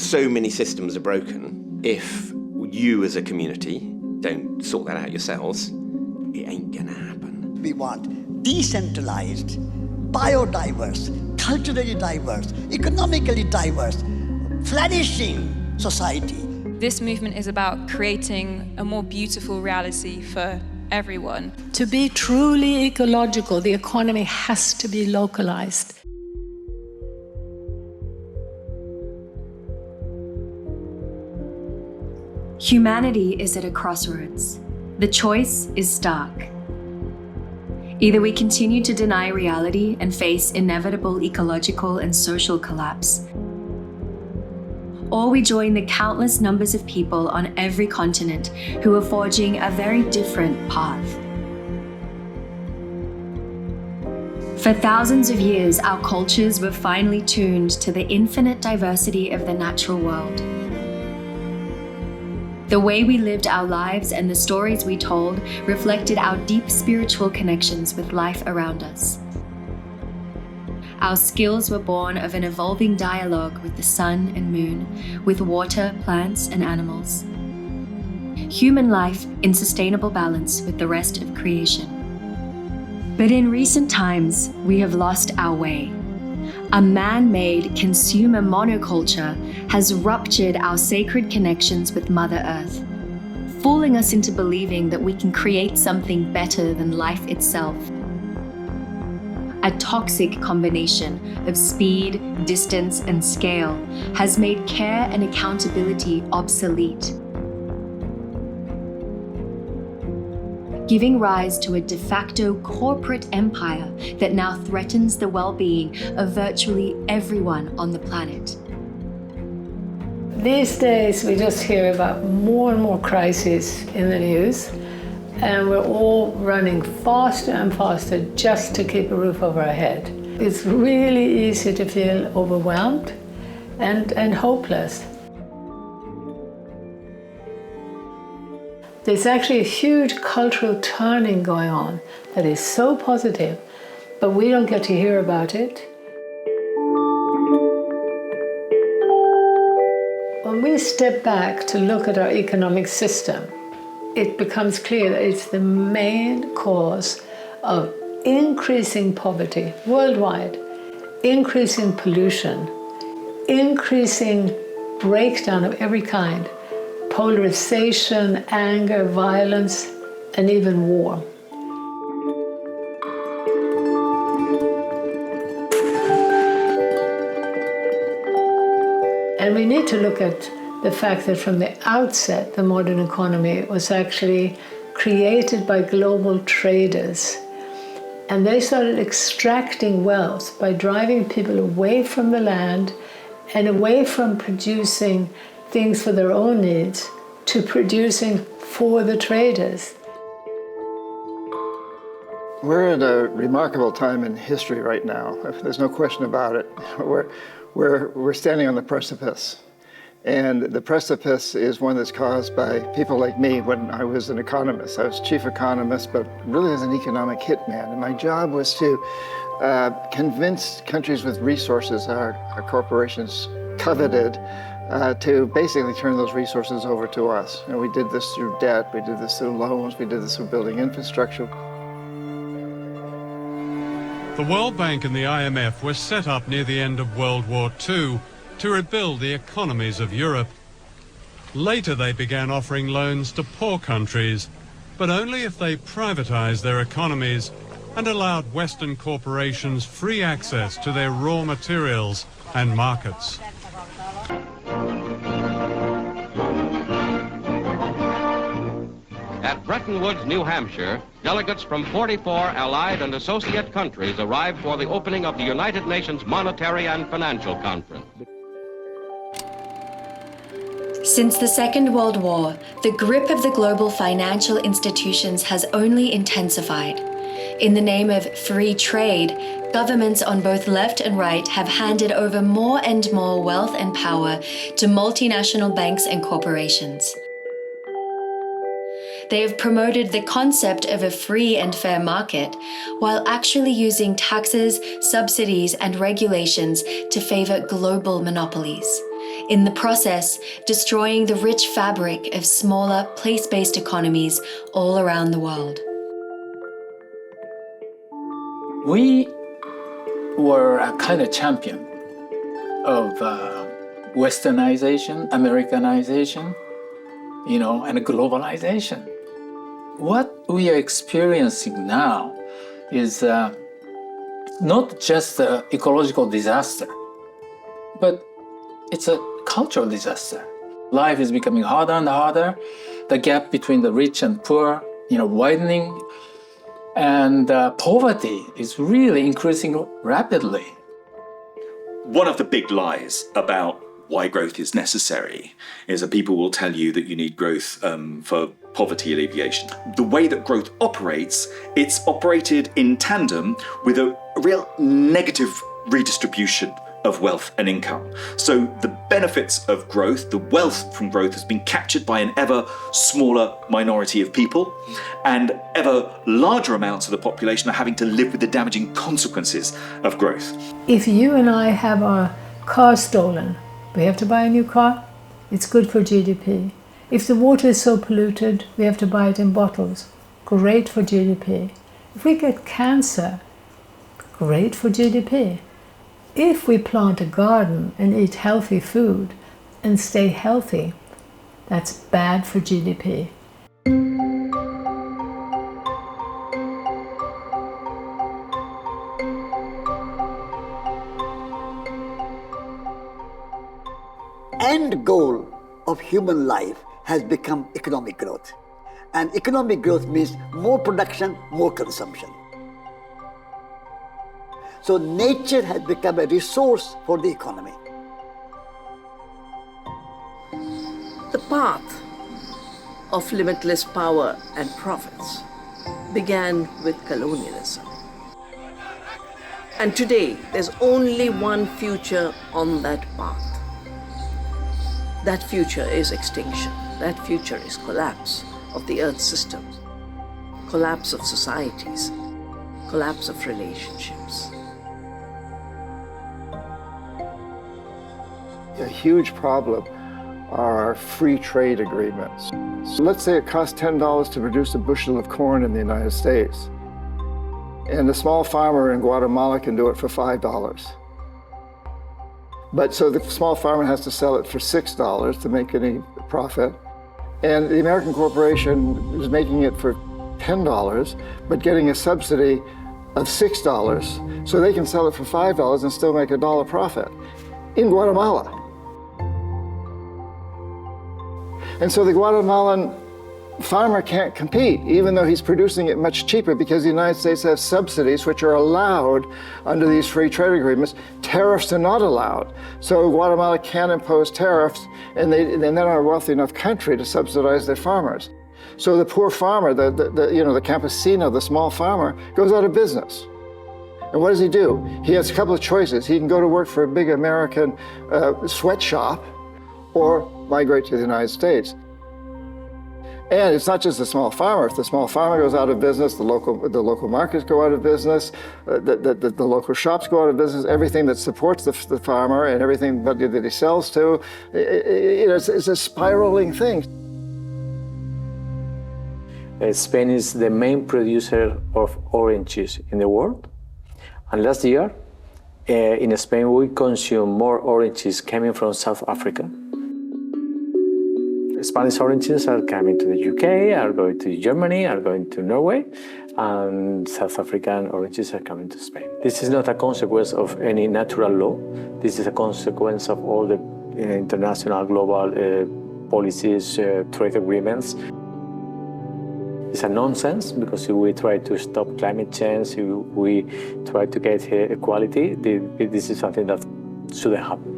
so many systems are broken. If you as a community don't sort that out yourselves, it ain't gonna happen. We want decentralized, biodiverse, culturally diverse, economically diverse, flourishing society. This movement is about creating a more beautiful reality for everyone. To be truly ecological, the economy has to be localized. Humanity is at a crossroads. The choice is stark. Either we continue to deny reality and face inevitable ecological and social collapse, or we join the countless numbers of people on every continent who are forging a very different path. For thousands of years, our cultures were finely tuned to the infinite diversity of the natural world. The way we lived our lives and the stories we told reflected our deep spiritual connections with life around us. Our skills were born of an evolving dialogue with the sun and moon, with water, plants, and animals. Human life in sustainable balance with the rest of creation. But in recent times, we have lost our way. A man-made consumer monoculture has ruptured our sacred connections with Mother Earth, fooling us into believing that we can create something better than life itself. A toxic combination of speed, distance, and scale has made care and accountability obsolete, giving rise to a de facto corporate empire that now threatens the well-being of virtually everyone on the planet. These days, we just hear about more and more crises in the news, and we're all running faster and faster just to keep a roof over our head. It's really easy to feel overwhelmed and hopeless. There's actually a huge cultural turning going on that is so positive, but we don't get to hear about it. When we step back to look at our economic system, it becomes clear that it's the main cause of increasing poverty worldwide, increasing pollution, increasing breakdown of every kind, polarization, anger, violence, and even war. And we need to look at the fact that from the outset, the modern economy was actually created by global traders. And they started extracting wealth by driving people away from the land and away from producing things for their own needs to producing for the traders. We're at a remarkable time in history right now. There's no question about it. We're standing on the precipice. And the precipice is one that's caused by people like me when I was an economist. I was chief economist, but really as an economic hitman. And my job was to convince countries with resources our corporations coveted to basically turn those resources over to us. And we did this through debt, we did this through loans, we did this through building infrastructure. The World Bank and the IMF were set up near the end of World War II to rebuild the economies of Europe. Later they began offering loans to poor countries, but only if they privatized their economies and allowed Western corporations free access to their raw materials and markets. At Bretton Woods, New Hampshire, delegates from 44 allied and associate countries arrived for the opening of the United Nations Monetary and Financial Conference. Since the Second World War, the grip of the global financial institutions has only intensified. In the name of free trade, governments on both left and right have handed over more and more wealth and power to multinational banks and corporations. They have promoted the concept of a free and fair market, while actually using taxes, subsidies, and regulations to favor global monopolies. in the process destroying the rich fabric of smaller, place-based economies all around the world. We were a kind of champion of Westernization, Americanization, and globalization. What we are experiencing now is not just an ecological disaster, but it's a cultural disaster. Life is becoming harder and harder. The gap between the rich and poor, widening. And poverty is really increasing rapidly. One of the big lies about why growth is necessary is that people will tell you that you need growth for poverty alleviation. The way that growth operates, it's operated in tandem with a real negative redistribution of wealth and income. So the benefits of growth, the wealth from growth, has been captured by an ever smaller minority of people, and ever larger amounts of the population are having to live with the damaging consequences of growth. If you and I have our car stolen, we have to buy a new car, it's good for GDP. If the water is so polluted, we have to buy it in bottles, great for GDP. If we get cancer, great for GDP. If we plant a garden and eat healthy food and stay healthy, that's bad for GDP. End goal of human life has become economic growth. And economic growth means more production, more consumption. So nature has become a resource for the economy. The path of limitless power and profits began with colonialism. And today, there's only one future on that path. That future is extinction. That future is collapse of the Earth systems, collapse of societies, collapse of relationships. A huge problem are our free trade agreements. So let's say it costs $10 to produce a bushel of corn in the United States, and a small farmer in Guatemala can do it for $5. But so the small farmer has to sell it for $6 to make any profit, and the American corporation is making it for $10, but getting a subsidy of $6, so they can sell it for $5 and still make $1 profit in Guatemala. And so the Guatemalan farmer can't compete, even though he's producing it much cheaper, because the United States has subsidies which are allowed under these free trade agreements. Tariffs are not allowed. So Guatemala can't impose tariffs, and they're not a wealthy enough country to subsidize their farmers. So the poor farmer, the campesino, the small farmer, goes out of business. And what does he do? He has a couple of choices. He can go to work for a big American sweatshop, or migrate to the United States. And it's not just the small farmer. If the small farmer goes out of business, the local markets go out of business, the local shops go out of business, everything that supports the farmer and everything that he sells to, it's a spiraling thing. Spain is the main producer of oranges in the world. And last year, in Spain, we consume more oranges coming from South Africa. Spanish oranges are coming to the UK, are going to Germany, are going to Norway, and South African oranges are coming to Spain. This is not a consequence of any natural law. This is a consequence of all the international global policies, trade agreements. It's a nonsense, because if we try to stop climate change, if we try to get equality, this is something that shouldn't happen.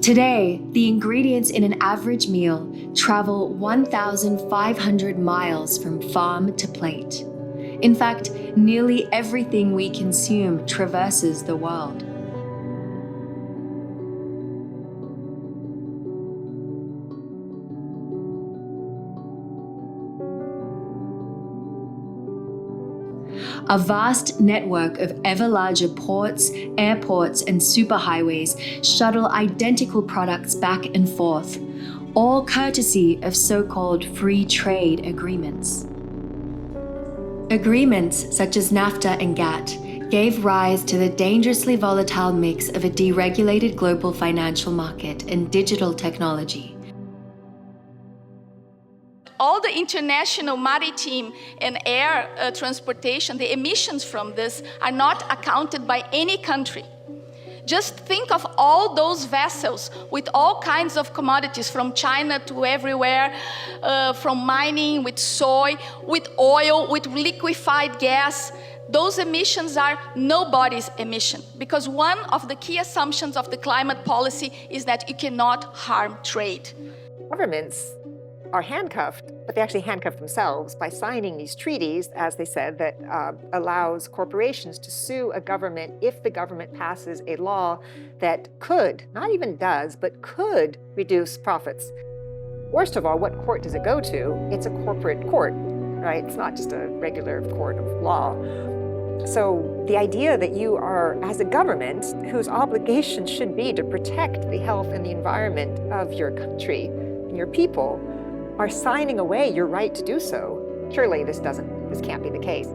Today, the ingredients in an average meal travel 1,500 miles from farm to plate. In fact, nearly everything we consume traverses the world. a vast network of ever larger ports, airports, and superhighways shuttle identical products back and forth, all courtesy of so-called free trade agreements. Agreements such as NAFTA and GATT gave rise to the dangerously volatile mix of a deregulated global financial market and digital technology. All the international maritime and air transportation, the emissions from this are not accounted by any country. Just think of all those vessels with all kinds of commodities from China to everywhere, from mining, with soy, with oil, with liquefied gas. Those emissions are nobody's emission, because one of the key assumptions of the climate policy is that you cannot harm trade. Governments are handcuffed, but they actually handcuff themselves by signing these treaties, as they said, that allows corporations to sue a government if the government passes a law that could, not even does, but could reduce profits. Worst of all, what court does it go to? It's a corporate court, right? It's not just a regular court of law. So the idea that you are, as a government, whose obligation should be to protect the health and the environment of your country and your people, are signing away your right to do so. Surely this can't be the case.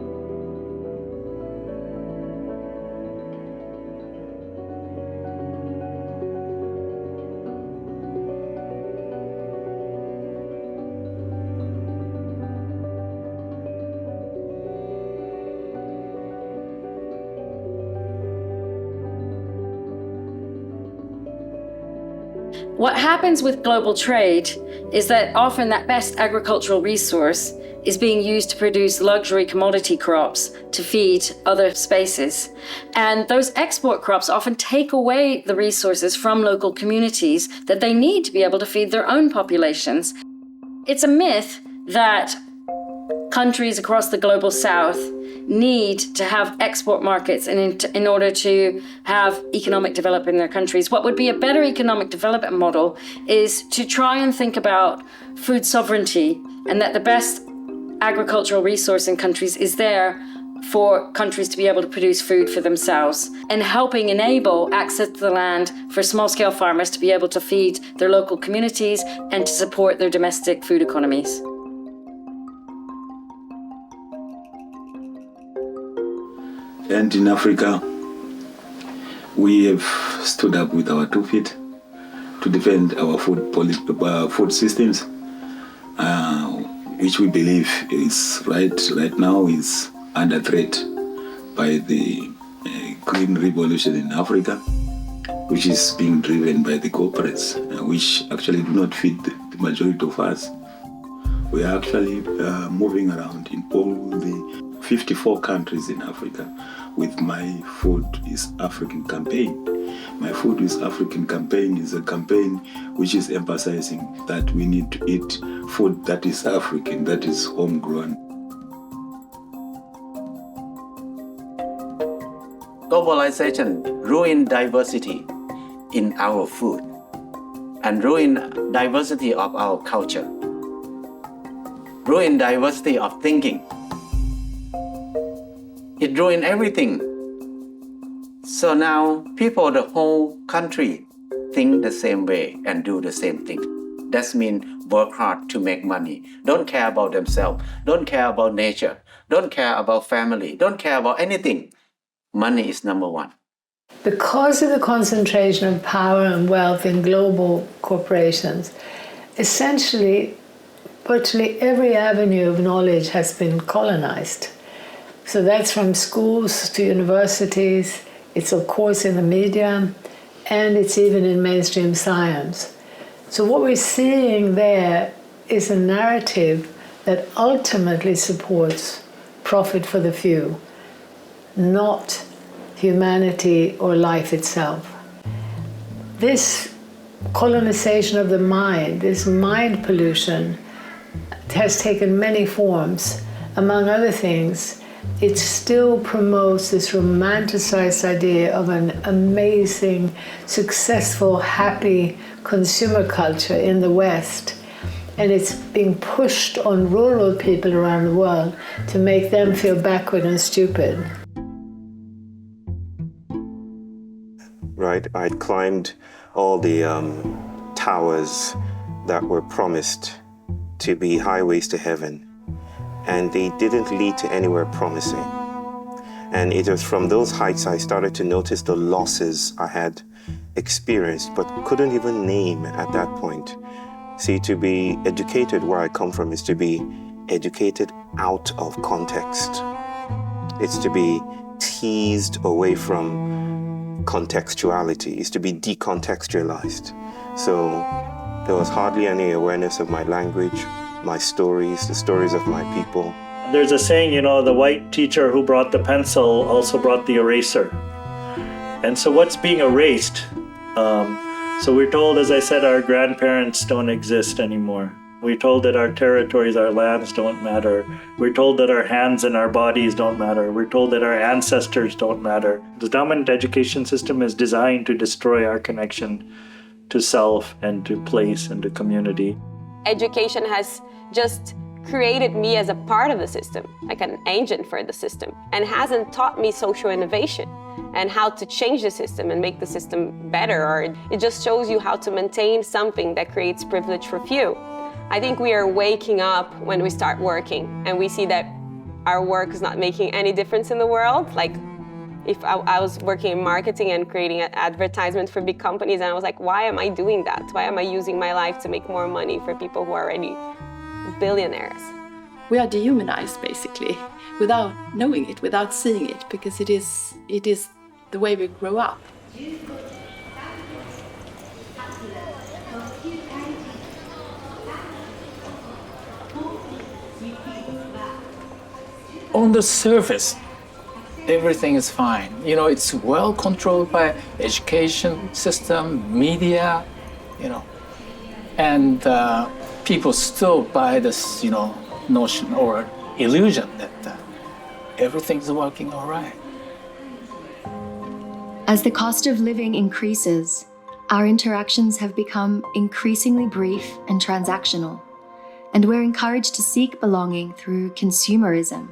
What happens with global trade is that often that best agricultural resource is being used to produce luxury commodity crops to feed other spaces. And those export crops often take away the resources from local communities that they need to be able to feed their own populations. It's a myth that countries across the global south need to have export markets in order to have economic development in their countries. What would be a better economic development model is to try and think about food sovereignty, and that the best agricultural resource in countries is there for countries to be able to produce food for themselves, and helping enable access to the land for small-scale farmers to be able to feed their local communities and to support their domestic food economies. And in Africa, we have stood up with our 2 feet to defend our food systems, which we believe is right now is under threat by the green revolution in Africa, which is being driven by the corporates, which actually do not feed the majority of us. We are actually moving around in all the 54 countries in Africa with My Food is African campaign. My Food is African campaign is a campaign which is emphasizing that we need to eat food that is African, that is homegrown. Globalization ruined diversity in our food and ruined diversity of our culture, ruined diversity of thinking. It ruined everything. So now people, the whole country, think the same way and do the same thing. That means work hard to make money. Don't care about themselves. Don't care about nature. Don't care about family. Don't care about anything. Money is number one. Because of the concentration of power and wealth in global corporations, essentially, virtually every avenue of knowledge has been colonized. So that's from schools to universities, it's of course in the media, and it's even in mainstream science. So what we're seeing there is a narrative that ultimately supports profit for the few, not humanity or life itself. This colonization of the mind, this mind pollution, has taken many forms. Among other things, it still promotes this romanticized idea of an amazing, successful, happy consumer culture in the West. And it's being pushed on rural people around the world to make them feel backward and stupid. Right, I'd climbed all the towers that were promised to be highways to heaven, and they didn't lead to anywhere promising. And it was from those heights I started to notice the losses I had experienced, but couldn't even name at that point. See, to be educated where I come from is to be educated out of context. It's to be teased away from contextuality. It's to be decontextualized. So there was hardly any awareness of my language, my stories, the stories of my people. There's a saying, the white teacher who brought the pencil also brought the eraser. And so what's being erased? So we're told, as I said, our grandparents don't exist anymore. We're told that our territories, our lands don't matter. We're told that our hands and our bodies don't matter. We're told that our ancestors don't matter. The dominant education system is designed to destroy our connection to self and to place and to community. Education has just created me as a part of the system, like an agent for the system, and hasn't taught me social innovation and how to change the system and make the system better, or it just shows you how to maintain something that creates privilege for few. I think we are waking up when we start working and we see that our work is not making any difference in the world. Like if I was working in marketing and creating advertisements for big companies, and I was like, why am I doing that? Why am I using my life to make more money for people who are already billionaires? We are dehumanized, basically, without knowing it, without seeing it, because it is the way we grow up. On the surface, everything is fine. It's well controlled by education system, media, and people still buy this, notion or illusion that everything's working all right. As the cost of living increases, our interactions have become increasingly brief and transactional, and we're encouraged to seek belonging through consumerism,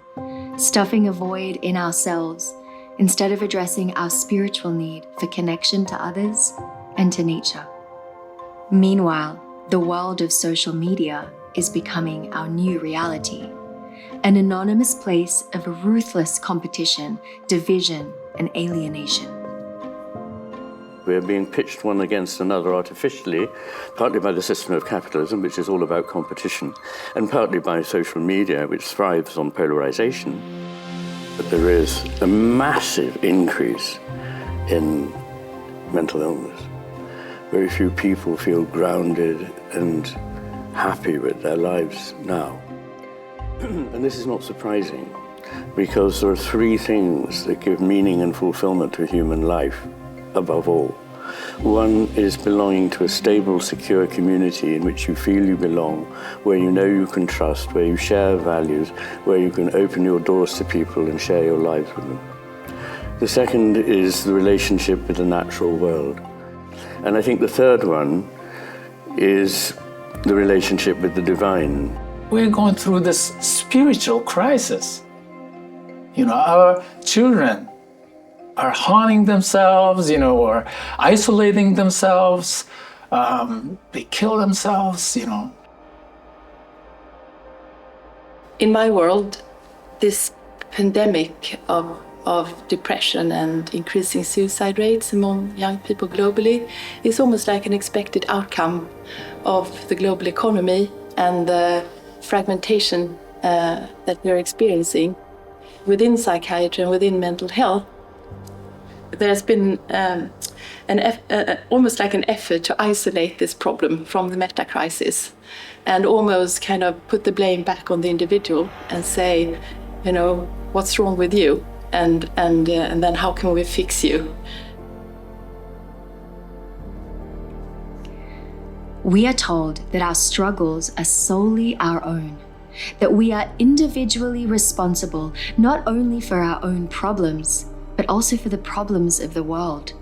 stuffing a void in ourselves instead of addressing our spiritual need for connection to others and to nature. Meanwhile, the world of social media is becoming our new reality, an anonymous place of ruthless competition, division, and alienation. We're being pitched one against another artificially, partly by the system of capitalism, which is all about competition, and partly by social media, which thrives on polarization. But there is a massive increase in mental illness. Very few people feel grounded and happy with their lives now. And this is not surprising, because there are three things that give meaning and fulfillment to human life, above all. One is belonging to a stable, secure community in which you feel you belong, where you know you can trust, where you share values, where you can open your doors to people and share your lives with them. The second is the relationship with the natural world. And I think the third one is the relationship with the divine. We're going through this spiritual crisis. Our children are harming themselves, or isolating themselves. They kill themselves, In my world, this pandemic of depression and increasing suicide rates among young people globally is almost like an expected outcome of the global economy and the fragmentation that we're experiencing within psychiatry and within mental health. There's been almost like an effort to isolate this problem from the meta-crisis and almost kind of put the blame back on the individual and say, what's wrong with you? And then how can we fix you? We are told that our struggles are solely our own, that we are individually responsible not only for our own problems, but also for the problems of the world.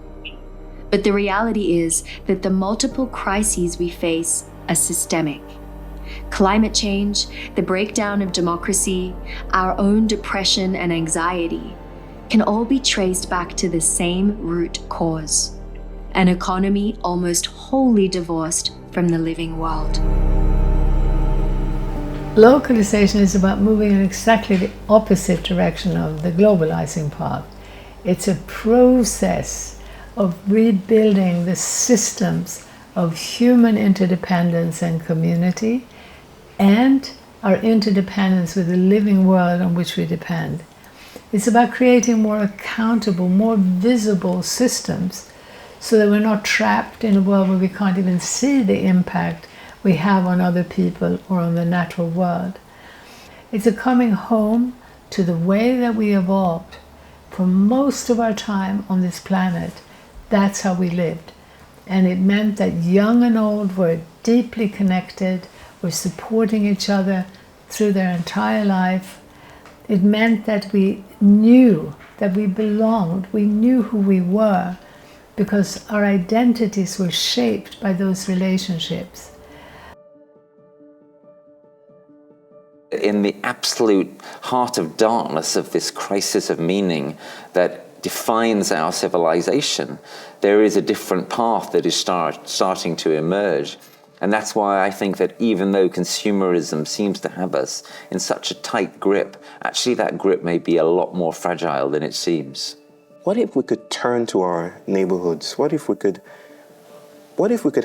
But the reality is that the multiple crises we face are systemic. climate change, the breakdown of democracy, our own depression and anxiety can all be traced back to the same root cause: an economy almost wholly divorced from the living world. Localization is about moving in exactly the opposite direction of the globalizing path. It's a process of rebuilding the systems of human interdependence and community, and our interdependence with the living world on which we depend. It's about creating more accountable, more visible systems so that we're not trapped in a world where we can't even see the impact we have on other people or on the natural world. It's a coming home to the way that we evolved. For most of our time on this planet, that's how we lived. And it meant that young and old were deeply connected, were supporting each other through their entire life. It meant that we knew that we belonged, we knew who we were, because our identities were shaped by those relationships. In the absolute heart of darkness of this crisis of meaning that defines our civilization, there is a different path that is starting to emerge. And that's why I think that even though consumerism seems to have us in such a tight grip, actually that grip may be a lot more fragile than it seems. What if we could turn to our neighborhoods? What if we could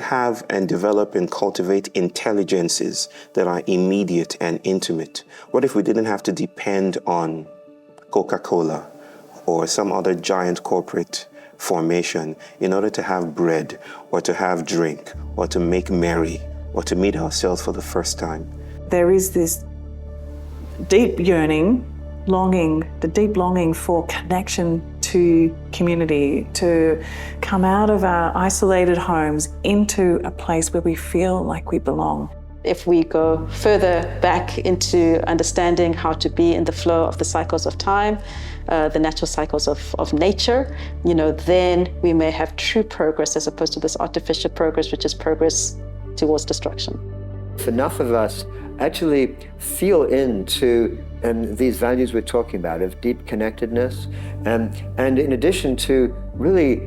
have and develop and cultivate intelligences that are immediate and intimate? What if we didn't have to depend on Coca-Cola or some other giant corporate formation in order to have bread or to have drink or to make merry or to meet ourselves for the first time? There is this deep yearning, the deep longing for connection to community, to come out of our isolated homes into a place where we feel like we belong. If we go further back into understanding how to be in the flow of the cycles of time, the natural cycles of nature, then we may have true progress as opposed to this artificial progress, which is progress towards destruction. If enough of us actually feel into these values we're talking about of deep connectedness, and in addition to really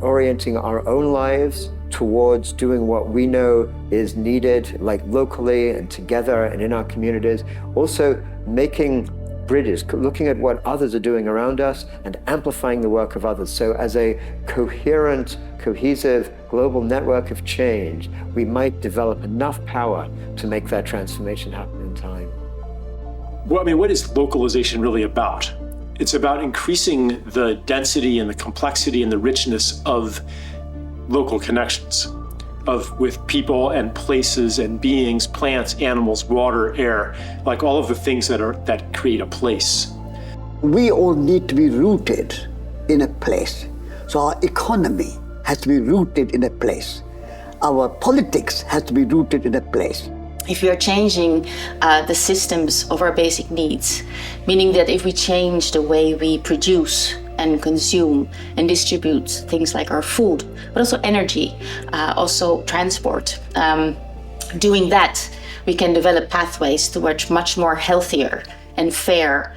orienting our own lives towards doing what we know is needed, like locally and together and in our communities, also making bridges, looking at what others are doing around us and amplifying the work of others. So as a coherent, cohesive global network of change, we might develop enough power to make that transformation happen in time. Well, I mean, what is localization really about? It's about increasing the density and the complexity and the richness of local connections, with people and places and beings, plants, animals, water, air, like all of the things that create a place. We all need to be rooted in a place. So our economy has to be rooted in a place. Our politics has to be rooted in a place. If we are changing the systems of our basic needs, meaning that if we change the way we produce and consume and distribute things like our food, but also energy, also transport, doing that, we can develop pathways towards much more healthier and fair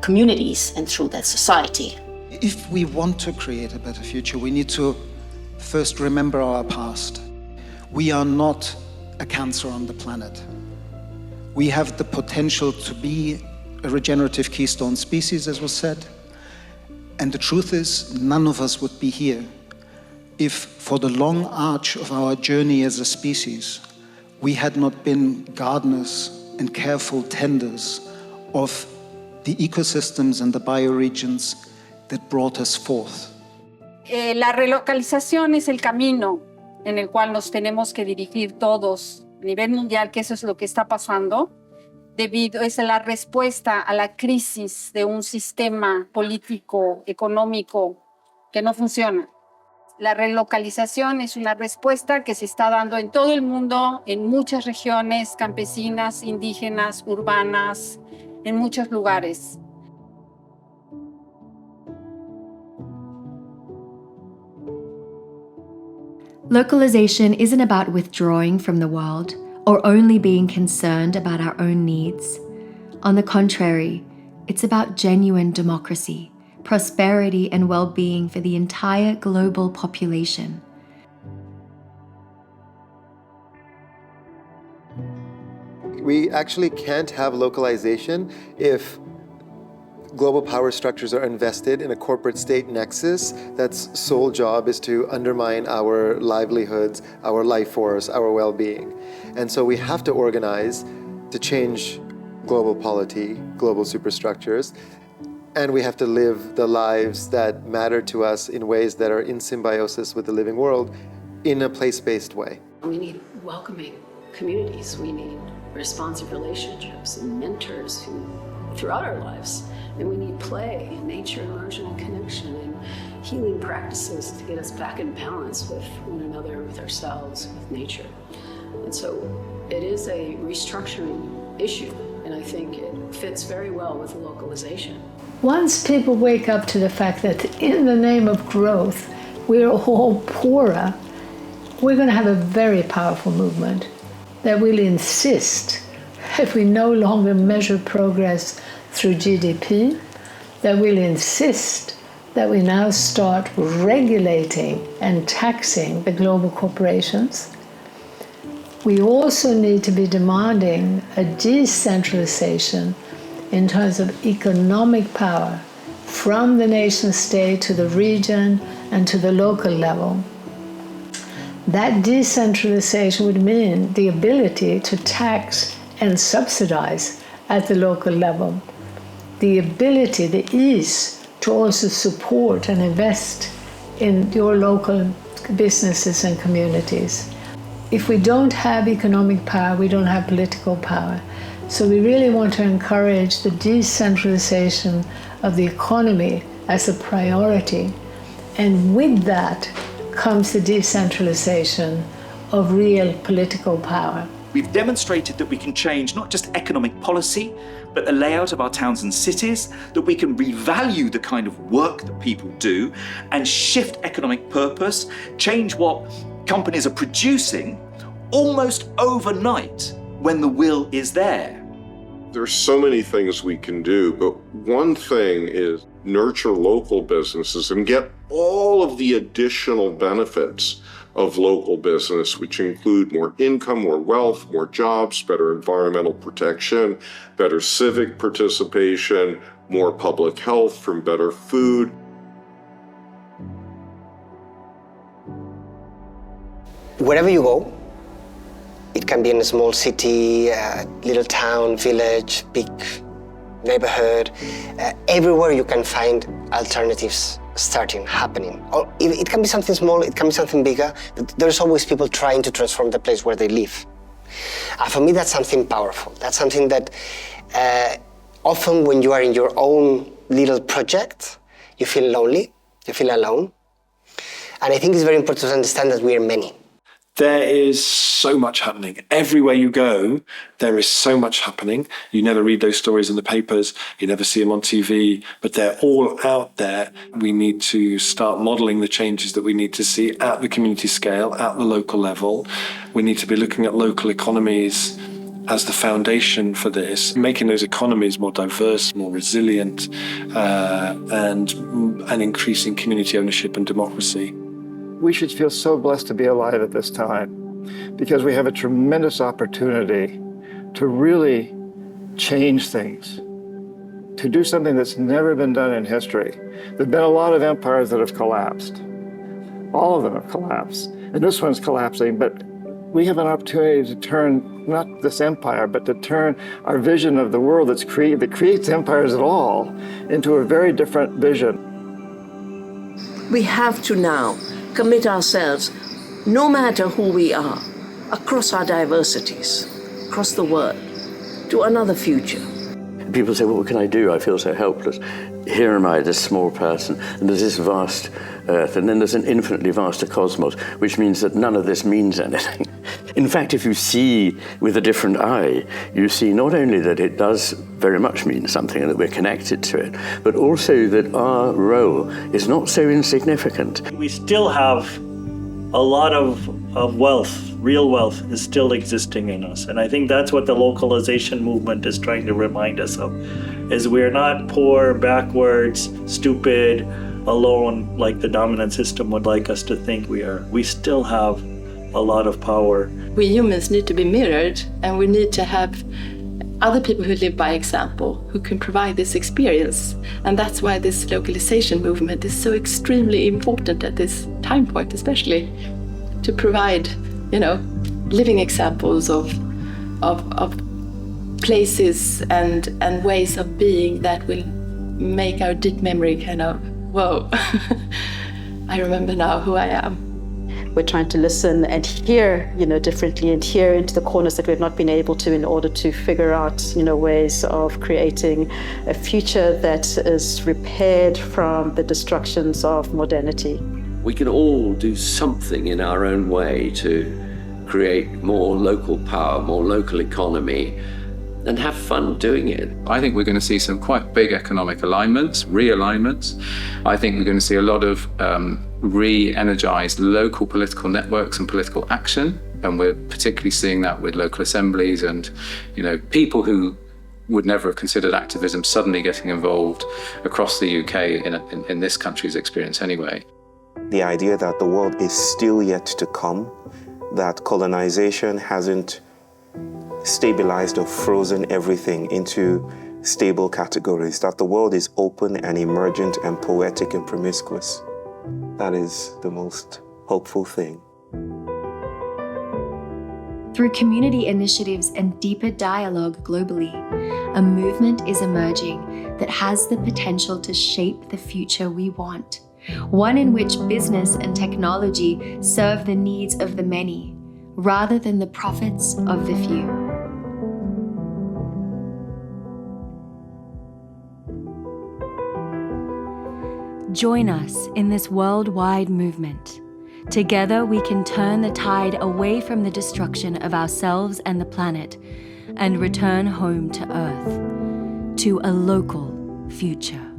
communities and through that society. If we want to create a better future, we need to first remember our past. We are not a cancer on the planet. We have the potential to be a regenerative keystone species, as was said. And the truth is, none of us would be here if, for the long arch of our journey as a species, we had not been gardeners and careful tenders of the ecosystems and the bioregions that brought us forth. La relocalización es el camino en el cual nos tenemos que dirigir todos a nivel mundial, que eso es lo que está pasando, es la respuesta a la crisis de un sistema político, económico que no funciona. La relocalización es una respuesta que se está dando en todo el mundo, en muchas regiones campesinas, indígenas, urbanas, en muchos lugares. Localization isn't about withdrawing from the world or only being concerned about our own needs. On the contrary, it's about genuine democracy, prosperity and well-being for the entire global population. We actually can't have localization if global power structures are invested in a corporate state nexus that's sole job is to undermine our livelihoods, our life force, our well-being. And so we have to organize to change global polity, global superstructures, and we have to live the lives that matter to us in ways that are in symbiosis with the living world in a place-based way. We need welcoming communities. We need responsive relationships and mentors throughout our lives. And we need play, and nature, immersion, and connection, and healing practices to get us back in balance with one another, with ourselves, with nature. And so it is a restructuring issue, and I think it fits very well with localization. Once people wake up to the fact that in the name of growth, we're all poorer, we're going to have a very powerful movement that will insist that we no longer measure progress through GDP, that will insist that we now start regulating and taxing the global corporations. We also need to be demanding a decentralization in terms of economic power from the nation state to the region and to the local level. That decentralization would mean the ability to tax and subsidize at the local level. The ability, the ease to also support and invest in your local businesses and communities. If we don't have economic power, we don't have political power. So we really want to encourage the decentralization of the economy as a priority. And with that comes the decentralization of real political power. We've demonstrated that we can change not just economic policy, but the layout of our towns and cities, that we can revalue the kind of work that people do and shift economic purpose, change what companies are producing almost overnight when the will is there. There's so many things we can do, but one thing is nurture local businesses and get all of the additional benefits of local business, which include more income, more wealth, more jobs, better environmental protection, better civic participation, more public health from better food. Wherever you go, it can be in a small city, little town, village, big neighborhood, everywhere you can find alternatives happening. Or it can be something small, it can be something bigger, but there's always people trying to transform the place where they live. For me, that's something powerful. That's something that often when you are in your own little project, you feel lonely, you feel alone. And I think it's very important to understand that we are many. There is so much happening. Everywhere you go, there is so much happening. You never read those stories in the papers, you never see them on TV, but they're all out there. We need to start modeling the changes that we need to see at the community scale, at the local level. We need to be looking at local economies as the foundation for this, making those economies more diverse, more resilient, and increasing community ownership and democracy. We should feel so blessed to be alive at this time because we have a tremendous opportunity to really change things, to do something that's never been done in history. There have been a lot of empires that have collapsed. All of them have collapsed, and this one's collapsing, but we have an opportunity to turn not this empire, but to turn our vision of the world that creates empires at all into a very different vision. We have to now commit ourselves, no matter who we are, across our diversities, across the world, to another future. People say, well, what can I do? I feel so helpless. Here am I, this small person, and there's this vast earth, and then there's an infinitely vaster cosmos, which means that none of this means anything. In fact, if you see with a different eye, you see not only that it does very much mean something and that we're connected to it, but also that our role is not so insignificant. We still have a lot of wealth, real wealth, is still existing in us. And I think that's what the localization movement is trying to remind us of, is we're not poor, backwards, stupid, alone like the dominant system would like us to think we are. We still have a lot of power. We humans need to be mirrored, and we need to have other people who live by example, who can provide this experience. And that's why this localization movement is so extremely important at this time point, especially to provide, living examples of places and ways of being that will make our deep memory kind of, whoa, I remember now who I am. We're trying to listen and hear, differently, and hear into the corners that we've not been able to, in order to figure out, ways of creating a future that is repaired from the destructions of modernity. We can all do something in our own way to create more local power, more local economy, and have fun doing it. I think we're going to see some quite big economic alignments, realignments. I think we're going to see a lot of re-energized local political networks and political action. And we're particularly seeing that with local assemblies and, people who would never have considered activism suddenly getting involved across the UK in this country's experience anyway. The idea that the world is still yet to come, that colonization hasn't stabilized or frozen everything into stable categories, that the world is open and emergent and poetic and promiscuous. That is the most hopeful thing. Through community initiatives and deeper dialogue globally, a movement is emerging that has the potential to shape the future we want. One in which business and technology serve the needs of the many, rather than the profits of the few. Join us in this worldwide movement. Together we can turn the tide away from the destruction of ourselves and the planet and return home to Earth, to a local future.